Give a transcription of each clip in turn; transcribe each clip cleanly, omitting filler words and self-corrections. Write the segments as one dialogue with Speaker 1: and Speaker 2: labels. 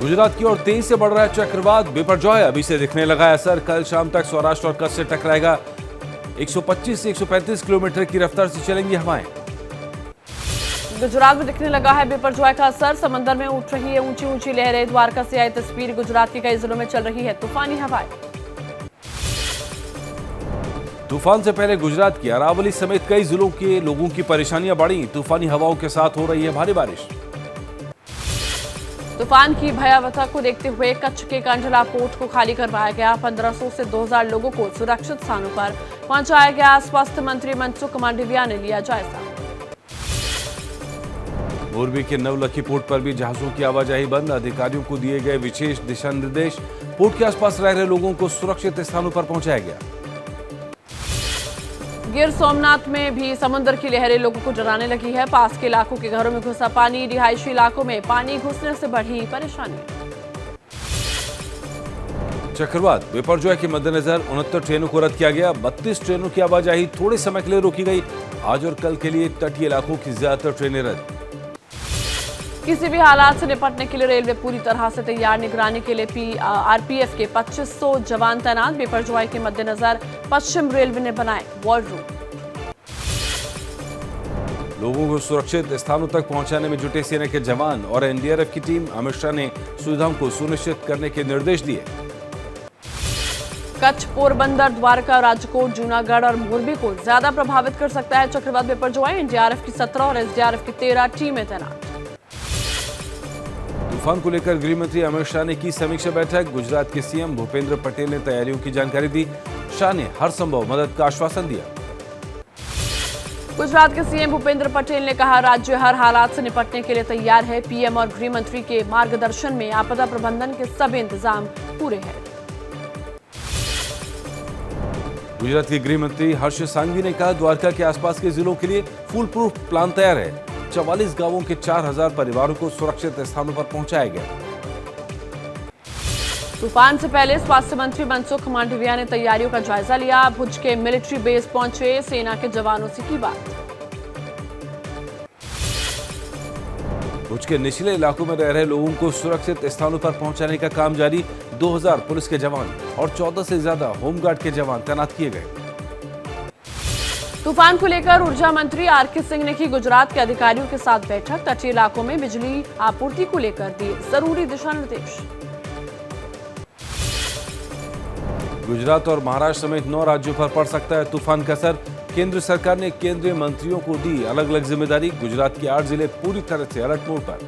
Speaker 1: गुजरात की ओर तेजी से बढ़ रहा है चक्रवात बिपरजॉय अभी से दिखने लगा है असर। कल शाम तक सौराष्ट्र और कच्छ से टकराएगा। 125 से 135 किलोमीटर की रफ्तार से चलेंगी हवाएं।
Speaker 2: गुजरात में दिखने लगा है बिपरजॉय का असर। समंदर में उठ रही है ऊंची ऊंची लहरें। द्वारका से आई तस्वीर। गुजरात के कई जिलों में चल रही है तूफानी हवाएं।
Speaker 1: तूफान से पहले गुजरात की अरावली समेत कई जिलों के लोगों की परेशानियां बढ़ी। तूफानी हवाओं के साथ हो रही है भारी बारिश।
Speaker 2: तूफान की भयावहता को देखते हुए कच्छ के कांडला पोर्ट को खाली करवाया गया। 1500 से 2000 लोगों को सुरक्षित स्थानों पर पहुंचाया गया। स्वास्थ्य मंत्री मनसुख मांडविया ने लिया जायजा।
Speaker 1: मोरबी के नवलखी पोर्ट पर भी जहाजों की आवाजाही बंद। अधिकारियों को दिए गए विशेष दिशा निर्देश। पोर्ट के आसपास रह रहे लोगों को सुरक्षित स्थानों पर पहुंचाया गया।
Speaker 2: गिर सोमनाथ में भी समुद्र की लहरें लोगों को डराने लगी है। पास के इलाकों के घरों में घुसा पानी। रिहायशी इलाकों में पानी घुसने से बढ़ी परेशानी।
Speaker 1: चक्रवात बिपरजॉय के मद्देनजर 69 ट्रेनों को रद्द किया गया। 32 ट्रेनों की आवाजाही थोड़े समय के लिए रोकी गई। आज और कल के लिए तटीय इलाकों की ज्यादातर ट्रेनें रद्द।
Speaker 2: किसी भी हालात से निपटने के लिए रेलवे पूरी तरह से तैयार। निगरानी के लिए आरपीएफ के 2500 जवान तैनात। बिपरजॉय के मद्देनजर पश्चिम रेलवे ने बनाए वॉर रूम।
Speaker 1: लोगों को सुरक्षित स्थानों तक पहुंचाने में जुटे सेना के जवान और एनडीआरएफ की टीम। अमित शाह ने सुविधाओं को सुनिश्चित करने के निर्देश दिए।
Speaker 2: कच्छ, पोरबंदर, द्वारका, राजकोट, जूनागढ़ और मोरबी को ज्यादा प्रभावित कर सकता है चक्रवात बिपरजॉय। एनडीआरएफ की 17 और एसडीआरएफ की 13 टीमें तैनात।
Speaker 1: तूफान को लेकर गृह मंत्री अमित शाह ने की समीक्षा बैठक। गुजरात के सीएम भूपेंद्र पटेल ने तैयारियों की जानकारी दी। शाह ने हर संभव मदद का आश्वासन दिया।
Speaker 2: गुजरात के सीएम भूपेंद्र पटेल ने कहा, राज्य हर हालात से निपटने के लिए तैयार है। पीएम और गृह मंत्री के मार्गदर्शन में आपदा प्रबंधन के सभी इंतजाम पूरे हैं।
Speaker 1: गुजरात के गृह मंत्री हर्ष सांघवी ने कहा, द्वारका के आसपास के जिलों के लिए फुल प्रूफ प्लान तैयार है। 44 गांवों के 4000 परिवारों को सुरक्षित स्थानों पर पहुंचाया गया।
Speaker 2: तूफान से पहले स्वास्थ्य मंत्री मनसुख मांडविया ने तैयारियों का जायजा लिया। भुज के मिलिट्री बेस पहुंचे। सेना के जवानों से की बात।
Speaker 1: भुज के निचले इलाकों में रह रहे लोगों को सुरक्षित स्थानों पर पहुंचाने का काम जारी। 2000 पुलिस के जवान और 14 से ज्यादा होमगार्ड के जवान तैनात किए गए।
Speaker 2: तूफान को लेकर ऊर्जा मंत्री आरके सिंह ने की गुजरात के अधिकारियों के साथ बैठक। तटीय इलाकों में बिजली आपूर्ति को लेकर दिए जरूरी दिशा निर्देश।
Speaker 1: गुजरात और महाराष्ट्र समेत 9 राज्यों पर पड़ सकता है तूफान का असर। केंद्र सरकार ने केंद्रीय मंत्रियों को दी अलग अलग जिम्मेदारी। गुजरात के 8 जिले पूरी तरह से अलर्ट मोड पर।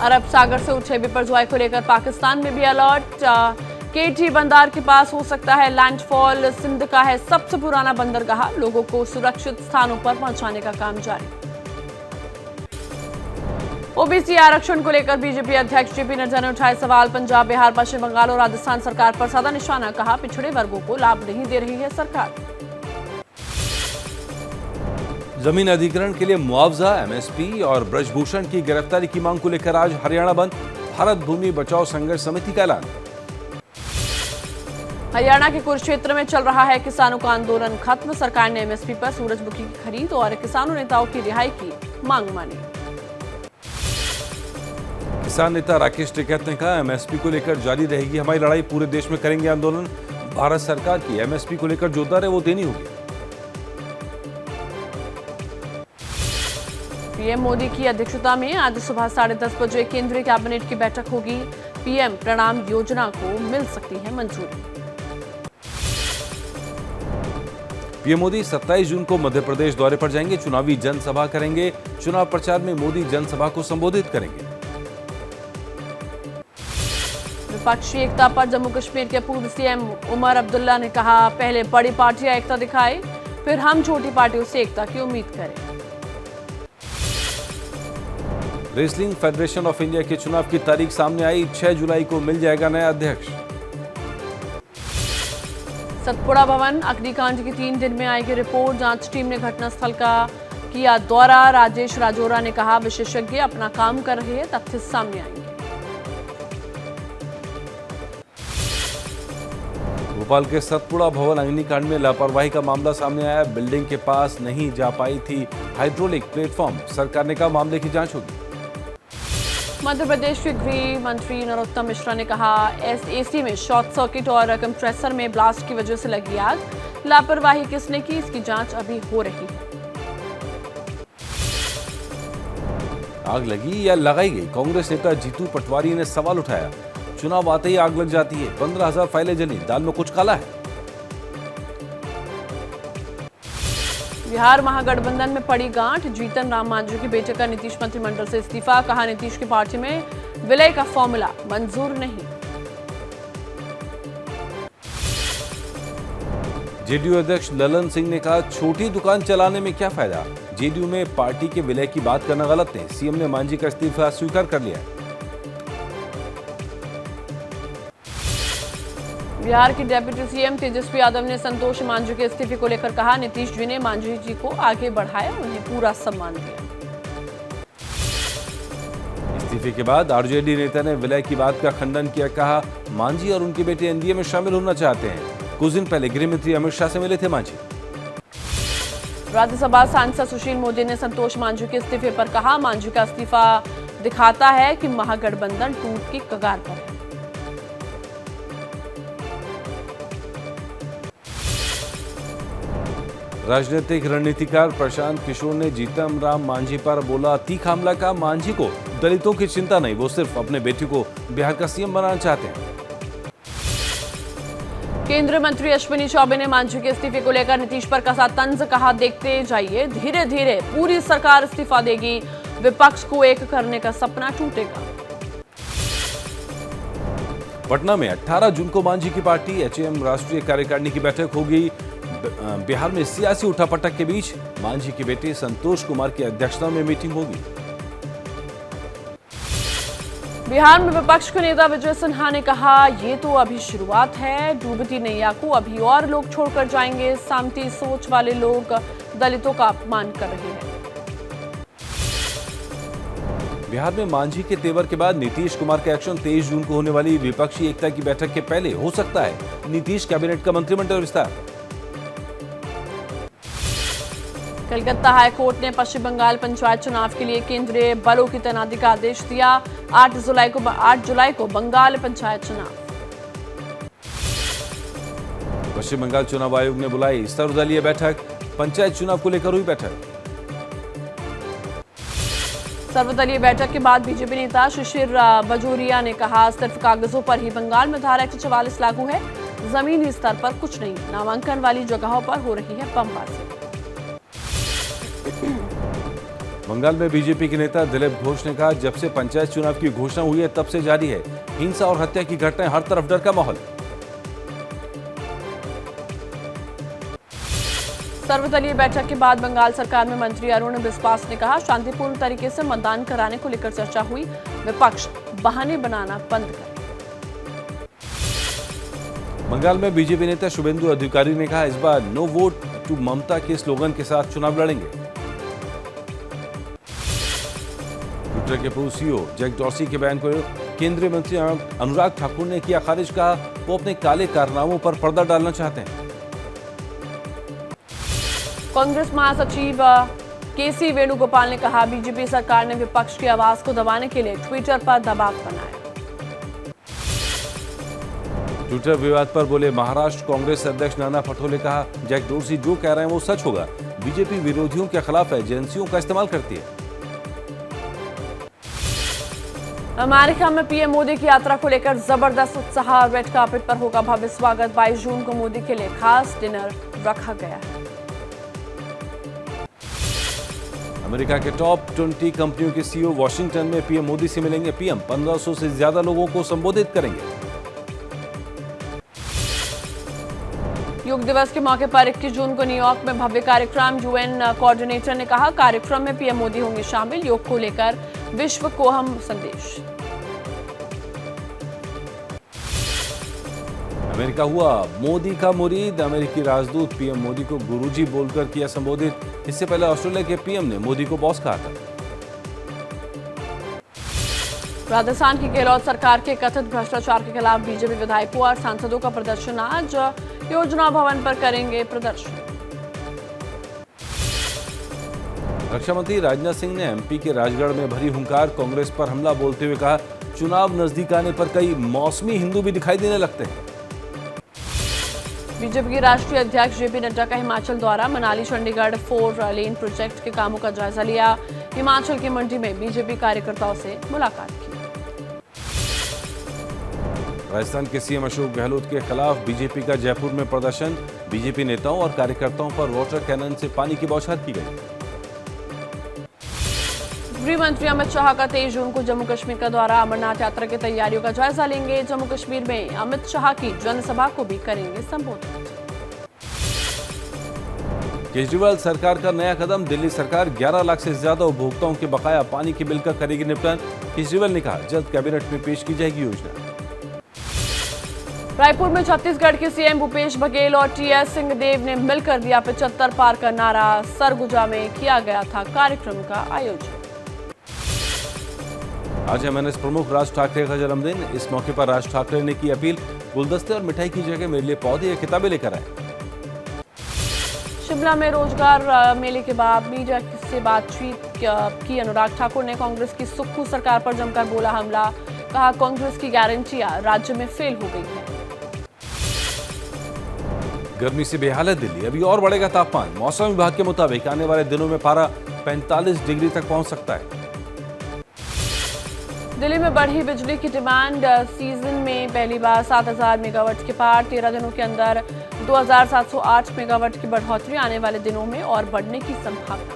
Speaker 2: अरब सागर से उठे बिपरजॉय को लेकर पाकिस्तान में भी अलर्ट। केटी बंदर के पास हो सकता है लैंडफॉल। सिंध का है सबसे पुराना बंदरगाह। लोगों को सुरक्षित स्थानों पर पहुंचाने का काम जारी। ओबीसी आरक्षण को लेकर बीजेपी अध्यक्ष जेपी नड्डा ने उठाए सवाल। पंजाब, बिहार, पश्चिम बंगाल और राजस्थान सरकार पर साधा निशाना। कहा, पिछड़े वर्गों को लाभ नहीं दे रही है सरकार।
Speaker 1: जमीन अधिग्रहण के लिए मुआवजा, एमएसपी और ब्रजभूषण की गिरफ्तारी की मांग को लेकर आज हरियाणा बंद। भारत भूमि बचाओ संघर्ष समिति का ऐलान।
Speaker 2: हरियाणा के कुरुक्षेत्र में चल रहा है किसानों का आंदोलन खत्म। सरकार ने एमएसपी पर सूरजमुखी की खरीद और किसानों नेताओं की रिहाई की मांग मानी।
Speaker 1: किसान नेता राकेश टिकैत ने कहा, एमएसपी को लेकर जारी रहेगी हमारी लड़ाई। पूरे देश में करेंगे आंदोलन। भारत सरकार की एमएसपी को लेकर जो दर है वो देनी होगी।
Speaker 2: पीएम मोदी की अध्यक्षता में आज सुबह 10:30 बजे केंद्रीय कैबिनेट की बैठक होगी। पीएम प्रणाम योजना को मिल सकती है मंजूरी।
Speaker 1: पीएम मोदी 27 जून को मध्य प्रदेश दौरे पर जाएंगे। चुनावी जनसभा करेंगे। चुनाव प्रचार में मोदी जनसभा को संबोधित करेंगे।
Speaker 2: विपक्षी एकता पर जम्मू कश्मीर के पूर्व सीएम उमर अब्दुल्ला ने कहा, पहले बड़ी पार्टियां एकता दिखाए, फिर हम छोटी पार्टियों से एकता की उम्मीद करें।
Speaker 1: रेसलिंग फेडरेशन ऑफ इंडिया के चुनाव की तारीख सामने आई। 6 जुलाई को मिल जाएगा नया अध्यक्ष।
Speaker 2: सतपुड़ा भवन अग्निकांड की 3 दिन में आएगी रिपोर्ट। जांच टीम ने घटनास्थल का किया दौरा। राजेश राजौरा ने कहा, विशेषज्ञ अपना काम कर रहे हैं, तथ्य सामने आएंगे।
Speaker 1: भोपाल के सतपुड़ा भवन अग्निकांड में लापरवाही का मामला सामने आया। बिल्डिंग के पास नहीं जा पाई थी हाइड्रोलिक प्लेटफॉर्म। सरकार ने कहा, मामले की जांच होगी।
Speaker 2: मध्य प्रदेश के गृह मंत्री नरोत्तम मिश्रा ने कहा एसी में शॉर्ट सर्किट और कंप्रेसर में ब्लास्ट की वजह से लगी आग। लापरवाही किसने की, इसकी जांच अभी हो रही है।
Speaker 1: आग लगी या लगाई गई, कांग्रेस नेता जीतू पटवारी ने सवाल उठाया। चुनाव आते ही आग लग जाती है, 15,000 फाइलें जली, दाल में कुछ काला है।
Speaker 2: बिहार महागठबंधन में पड़ी गांठ, जीतन राम मांझी के बेटे का नीतीश मंत्रिमंडल से इस्तीफा। कहा नीतीश की पार्टी में विलय का फॉर्मूला मंजूर नहीं।
Speaker 1: जेडीयू अध्यक्ष ललन सिंह ने कहा छोटी दुकान चलाने में क्या फायदा, जेडीयू में पार्टी के विलय की बात करना गलत है। सीएम ने मांझी का इस्तीफा स्वीकार कर लिया है।
Speaker 2: बिहार के डिप्टी सीएम तेजस्वी यादव ने संतोष मांझी के इस्तीफे को लेकर कहा नीतीश जी ने मांझी जी को आगे बढ़ाया, उन्हें पूरा सम्मान दिया।
Speaker 1: इस्तीफे के बाद आरजेडी नेता ने विलय की बात का खंडन किया। कहा मांझी और उनके बेटे एनडीए में शामिल होना चाहते हैं। कुछ दिन पहले गृह मंत्री अमित शाह से मिले थे मांझी।
Speaker 2: राज्यसभा सांसद सुशील मोदी ने संतोष मांझी के इस्तीफे पर कहा मांझी का इस्तीफा दिखाता है कि महागठबंधन टूट की कगार पर है।
Speaker 1: राजनीतिक रणनीतिकार प्रशांत किशोर ने जीतन राम मांझी पर बोला तीखा हमला। का मांझी को दलितों की चिंता नहीं, वो सिर्फ अपने बेटे को बिहार का सीएम बनाना चाहते हैं।
Speaker 2: केंद्रीय मंत्री अश्विनी चौबे ने मांझी के इस्तीफे को लेकर नीतीश पर कसा तंज। कहा देखते जाइए, धीरे धीरे पूरी सरकार इस्तीफा देगी, विपक्ष को एक करने का सपना टूटेगा।
Speaker 1: पटना में 18 जून को मांझी की पार्टी एचएम राष्ट्रीय कार्यकारिणी की बैठक होगी। बिहार में सियासी उठापटक के बीच मांझी के बेटे संतोष कुमार की अध्यक्षता में मीटिंग होगी।
Speaker 2: बिहार में विपक्ष के नेता विजय सिन्हा ने कहा ये तो अभी शुरुआत है, डूबती नैया को अभी और लोग छोड़कर जाएंगे। सामंती सोच वाले लोग दलितों का अपमान कर रहे हैं।
Speaker 1: बिहार में मांझी के तेवर के बाद नीतीश कुमार का एक्शन। 23 जून को होने वाली विपक्षी एकता की बैठक के पहले हो सकता है नीतीश कैबिनेट का मंत्रिमंडल विस्तार।
Speaker 2: कलकत्ता हाईकोर्ट ने पश्चिम बंगाल पंचायत चुनाव के लिए केंद्रीय बलों की तैनाती का आदेश दिया। 8 जुलाई को बंगाल पंचायत चुनाव।
Speaker 1: पश्चिम बंगाल चुनाव आयोग ने बुलाई सर्वदलीय बैठक। पंचायत चुनाव को लेकर हुई बैठक।
Speaker 2: सर्वदलीय बैठक के बाद बीजेपी नेता शिशिर बजोरिया ने कहा सिर्फ कागजों पर ही बंगाल में धारा 144 लागू है, जमीनी स्तर पर कुछ नहीं। नामांकन वाली जगहों पर हो रही है बमबाजी।
Speaker 1: बंगाल में बीजेपी के नेता दिलीप घोष ने कहा जब से पंचायत चुनाव की घोषणा हुई है तब से जारी है हिंसा और हत्या की घटनाएं, हर तरफ डर का माहौल।
Speaker 2: सर्वदलीय बैठक के बाद बंगाल सरकार में मंत्री अरुण बिस्वास ने कहा शांतिपूर्ण तरीके से मतदान कराने को लेकर चर्चा हुई, विपक्ष बहाने बनाना बंद करे।
Speaker 1: बंगाल में बीजेपी नेता शुभेंदु अधिकारी ने कहा इस बार नो वोट टू ममता के स्लोगन के साथ चुनाव लड़ेंगे। ट्विटर के पूर्व सीईओ जैक डॉर्सी के बयान को केंद्रीय मंत्री अनुराग ठाकुर ने किया खारिज। कहा वो अपने काले कारनामों पर पर्दा डालना चाहते हैं।
Speaker 2: कांग्रेस महासचिव केसी वेणुगोपाल ने कहा बीजेपी सरकार ने विपक्ष की आवाज को दबाने के लिए ट्विटर पर दबाव बनाया।
Speaker 1: ट्विटर विवाद पर बोले महाराष्ट्र कांग्रेस अध्यक्ष नाना पटोले। कहा जैक डोरसी जो कह रहे हैं वो सच होगा, बीजेपी विरोधियों के खिलाफ एजेंसियों का इस्तेमाल करती है।
Speaker 2: अमेरिका में पीएम मोदी की यात्रा को लेकर जबरदस्त उत्साह। रेड कार्पेट पर होगा भव्य स्वागत। 22 जून को मोदी के लिए खास डिनर रखा गया है।
Speaker 1: अमेरिका के टॉप 20 कंपनियों के सीईओ वॉशिंगटन में पीएम मोदी से मिलेंगे। पीएम 1500 से ज्यादा लोगों को संबोधित करेंगे। योग दिवस के मौके पर 21 जून को न्यूयॉर्क में भव्य कार्यक्रम। यूएन कोऑर्डिनेटर ने कहा कार्यक्रम में पीएम मोदी होंगे शामिल। योग को लेकर विश्व को हम संदेश। अमेरिका हुआ मोदी का मुरीद। अमेरिकी राजदूत पीएम मोदी को गुरुजी बोलकर किया संबोधित। इससे पहले ऑस्ट्रेलिया के पीएम ने मोदी को बॉस कहा था। राजस्थान की गहलोत सरकार के कथित भ्रष्टाचार के खिलाफ बीजेपी विधायकों और सांसदों का प्रदर्शन। आज योजना भवन पर करेंगे प्रदर्शन। रक्षा मंत्री राजनाथ सिंह ने एमपी के राजगढ़ में भरी हुंकार, कांग्रेस पर हमला बोलते हुए कहा, चुनाव नजदीक आने पर कई मौसमी हिंदू भी दिखाई देने लगते हैं।
Speaker 2: बीजेपी के राष्ट्रीय अध्यक्ष जेपी नड्डा का हिमाचल दौरा, मनाली चंडीगढ़ 4 लेन प्रोजेक्ट के कामों का जायजा लिया। हिमाचल की मंडी में बीजेपी कार्यकर्ताओं से मुलाकात की।
Speaker 1: राजस्थान के सीएम अशोक गहलोत के खिलाफ बीजेपी का जयपुर में प्रदर्शन, बीजेपी नेताओं और कार्यकर्ताओं पर वाटर कैनन से पानी की बौछार की गई।
Speaker 2: गृह मंत्री अमित शाह का 23 जून को जम्मू कश्मीर का दौरा, अमरनाथ यात्रा की तैयारियों का जायजा लेंगे। जम्मू कश्मीर में अमित शाह की जनसभा को भी करेंगे संबोधित।
Speaker 1: केजरीवाल सरकार का नया कदम, दिल्ली सरकार 11 लाख से ज्यादा उपभोक्ताओं के बकाया पानी के बिल का करेगी निपटान। केजरीवाल ने कहा, जल्द कैबिनेट में पेश की जाएगी योजना।
Speaker 2: रायपुर में छत्तीसगढ़ के सीएम भूपेश बघेल और टीएस सिंहदेव ने मिलकर दिया 75 पार का नारा। सरगुजा में किया गया था कार्यक्रम का आयोजन।
Speaker 1: आज एमएनएस प्रमुख राज ठाकरे का जन्मदिन, इस मौके पर राज ठाकरे ने की अपील, गुलदस्ते और मिठाई की जगह मेरे लिए पौधे या किताबें लेकर आए।
Speaker 2: शिमला में रोजगार मेले के बाद मीडिया से बातचीत की अनुराग ठाकुर ने कांग्रेस की सुक्खू सरकार पर जमकर बोला हमला, कहा कांग्रेस की गारंटियां राज्य में फेल हो गई है।
Speaker 1: गर्मी से बेहाल है दिल्ली, अभी और बढ़ेगा तापमान। मौसम विभाग के मुताबिक आने वाले दिनों में पारा 45 डिग्री तक पहुंच सकता है।
Speaker 2: दिल्ली में बढ़ी बिजली की डिमांड, सीजन में पहली बार 7000 मेगावाट के पार, 13 दिनों के अंदर 2708 मेगावाट की बढ़ोतरी, आने वाले दिनों में और बढ़ने की संभावना।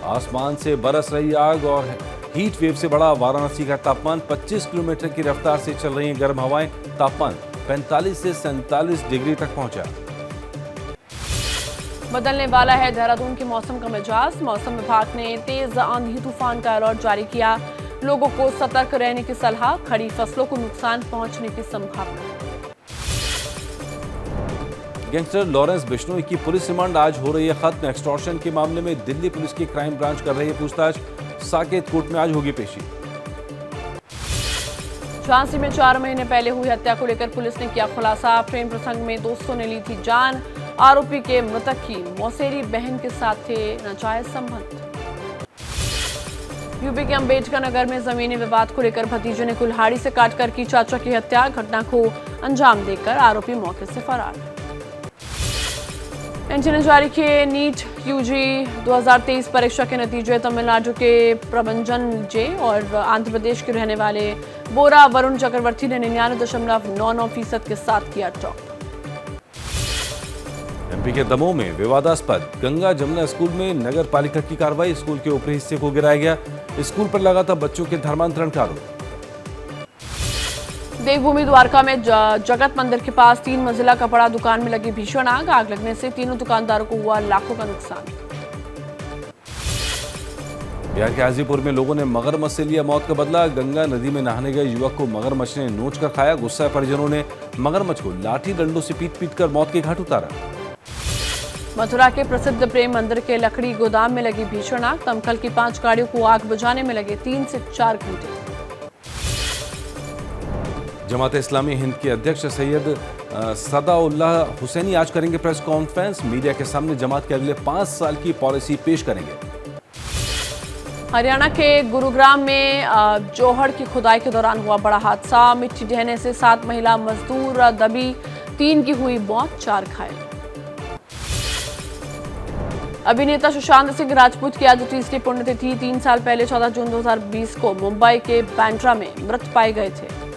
Speaker 1: आसमान से बरस रही आग और हीट वेव से बढ़ा वाराणसी का तापमान, 25 किलोमीटर की रफ्तार से चल रही गर्म हवाएं, तापमान 45 से 47 डिग्री तक पहुंचा।
Speaker 2: बदलने वाला है देहरादून के मौसम का मिजाज, मौसम विभाग ने तेज आंधी तूफान का अलर्ट जारी किया। लोगों को सतर्क रहने की सलाह, खड़ी फसलों को नुकसान पहुंचने की संभावना।
Speaker 1: गैंगस्टर लॉरेंस बिश्नोई की पुलिस रिमांड आज हो रही है खत्म। एक्सटॉर्शन के मामले में दिल्ली पुलिस की क्राइम ब्रांच कर रही है पूछताछ, साकेत कोर्ट में आज होगी पेशी।
Speaker 2: झांसी में 4 महीने पहले हुई हत्या को लेकर पुलिस ने किया खुलासा, प्रेम प्रसंग में दोस्तों ने ली थी जान। आरोपी के मृतक की मौसेरी बहन के साथ थे नाजायज संबंध। यूपी के अंबेडकर नगर में जमीनी विवाद को लेकर भतीजे ने कुल्हाड़ी से काटकर की चाचा की हत्या, घटना को अंजाम देकर आरोपी मौके से फरार। एनटीए ने जारी किए नीट यूजी 2023 परीक्षा के नतीजे, तमिलनाडु के प्रभंजन जे और आंध्र प्रदेश के रहने वाले बोरा वरुण चक्रवर्ती ने 99.99% के साथ किया टॉप।
Speaker 1: एमपी के दमोह में विवादास्पद गंगा जमुना स्कूल में नगर पालिका की कार्रवाई, स्कूल के ऊपरी हिस्से को गिराया गया, स्कूल पर लगा था बच्चों के धर्मांतरण का आरोप।
Speaker 2: देवभूमि द्वारका में जगत मंदिर के पास 3 मंजिला कपड़ा दुकान में लगी भीषण आग, आग लगने से तीनों दुकानदारों को हुआ लाखों का नुकसान।
Speaker 1: बिहार के हाजीपुर में लोगों ने मगरमच्छ से लिया मौत का बदला, गंगा नदी में नहाने गए युवक को मगरमच्छ ने नोच कर खाया, गुस्सा परिजनों ने मगरमच्छ को लाठी डंडों से पीट कर मौत के घाट उतारा।
Speaker 2: मथुरा के प्रसिद्ध प्रेम मंदिर के लकड़ी गोदाम में लगी भीषण आग, दमकल की 5 गाड़ियों को आग बुझाने में लगे 3 से 4 घंटे।
Speaker 1: जमात इस्लामी हिंद के अध्यक्ष सैयद सदाउल्लाह हुसैनी आज करेंगे प्रेस कॉन्फ्रेंस, मीडिया के सामने जमात के अगले 5 साल की पॉलिसी पेश करेंगे।
Speaker 2: हरियाणा के गुरुग्राम में जोहड़ की खुदाई के दौरान हुआ बड़ा हादसा, मिट्टी ढहने से 7 महिला मजदूर दबी, 3 की हुई मौत, 4 घायल। अभिनेता सुशांत सिंह राजपूत की आज तीसरी पुण्यतिथि, 3 साल पहले 14 जून 2020 को मुंबई के बांद्रा में मृत पाए गए थे।